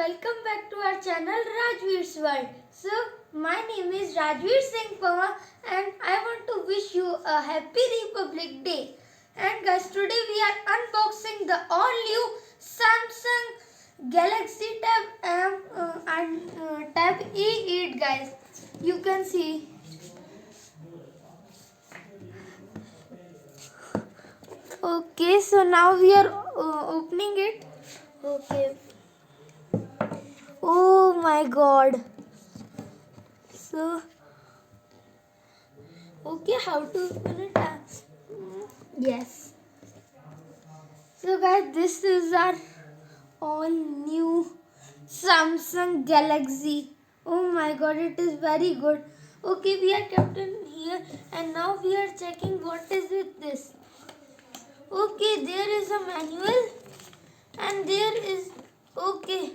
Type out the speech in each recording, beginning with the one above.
welcome back to our channel Rajveer's World. So, my name is Rajveer Singh Panwar and I want to wish you a happy Republic Day. And guys, today we are unboxing the all-new Samsung Galaxy Tab Tab E8 guys. You can see. Okay, so now we are opening it. Okay. Oh my god. So, okay, how to open it? Yes. So guys, this is our all new Samsung Galaxy. Oh my god, it is very good. Okay, we are kept in here and now we are checking what is with this. Okay, there is a manual and there is, okay,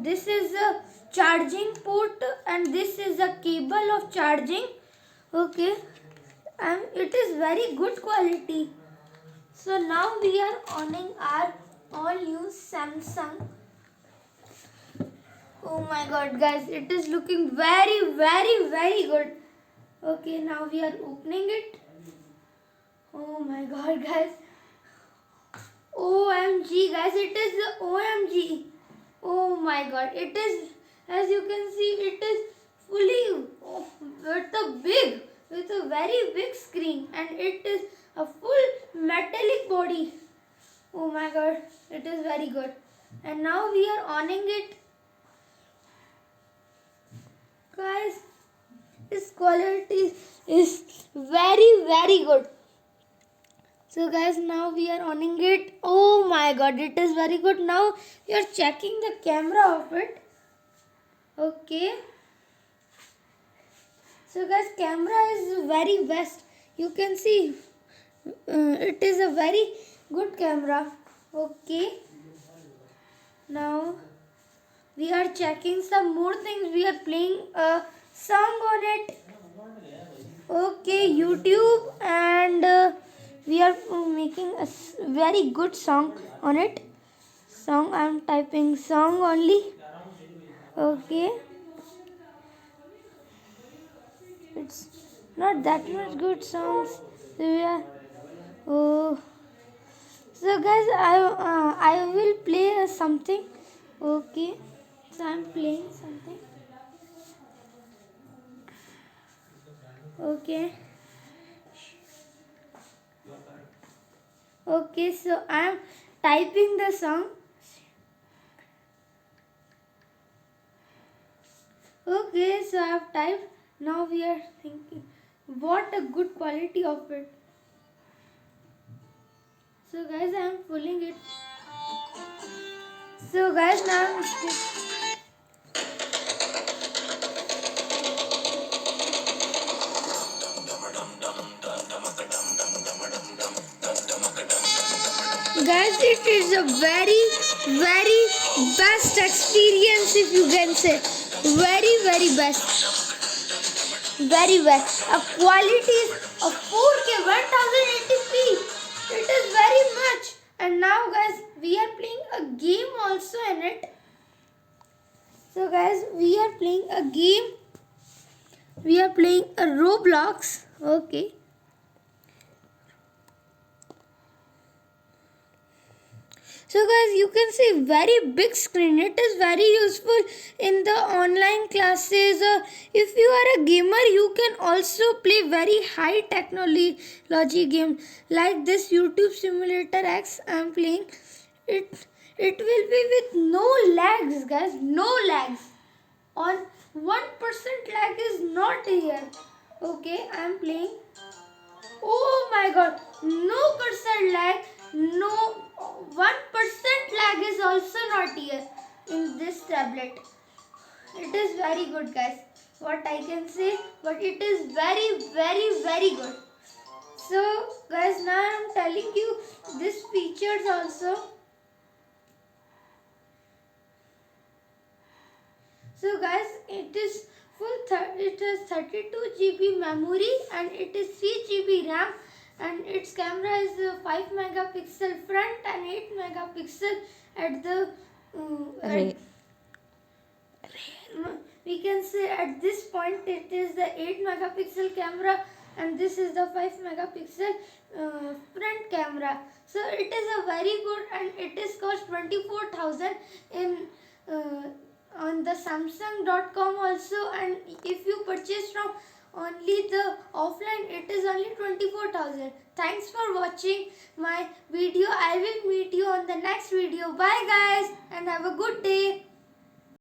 this is a charging port and this is a cable of charging. Okay, and it is very good quality. So now we are owning our all new Samsung. Oh my god guys, it is looking very good. Okay, now we are opening it. Oh my god guys, OMG guys, it is the OMG. Oh my god, it is, as you can see, it is fully with a very big screen and it is a full metallic body. Oh my god, it is very good. And now we are owning it. Guys, its quality is very good. So guys, now we are owning it. Oh my god, it is very good. Now we are checking the camera of it. Okay. So guys, camera is very best. You can see it is a very good camera. Okay. Now we are checking some more things. We are playing a song on it. Okay, YouTube and we are making a very good song on it. Song, I am typing song only. Okay. It's not that much good songs. So yeah. Oh. So guys, I will play something. Okay. So I am playing something. Okay. Okay, so I am typing the song. Okay, so I have typed. Now we are thinking what a good quality of it. So guys, I am pulling it. So guys, now guys, it is a very best experience, if you can say. Very best. Very best. A quality of 4K 1080p. It is very much. And now guys, we are playing a game also in it. So guys, we are playing a game. We are playing a Roblox. Okay. So guys, you can see very big screen. It is very useful in the online classes. If you are a gamer, you can also play very high technology game like this YouTube Simulator X I am playing. It will be with no lags guys, no lags. On 1% lag is not here. Okay, I am playing. Oh my god, no percent lag, no 1% lag is also not here in this tablet. It is very good guys, what I can say, but it is very good. So guys, now I am telling you these features also. So guys, it is it has 32 GB memory and it is 3 GB RAM and its camera is 5 megapixel front and 8 megapixel at the Right. we can say at this point it is the 8 megapixel camera and this is the 5 megapixel front camera. So it is a very good and it is cost 24,000 in on the samsung.com also, and if you purchase from only the offline it is only 24,000. Thanks for watching my video. I will meet you on the next video. Bye guys and have a good day.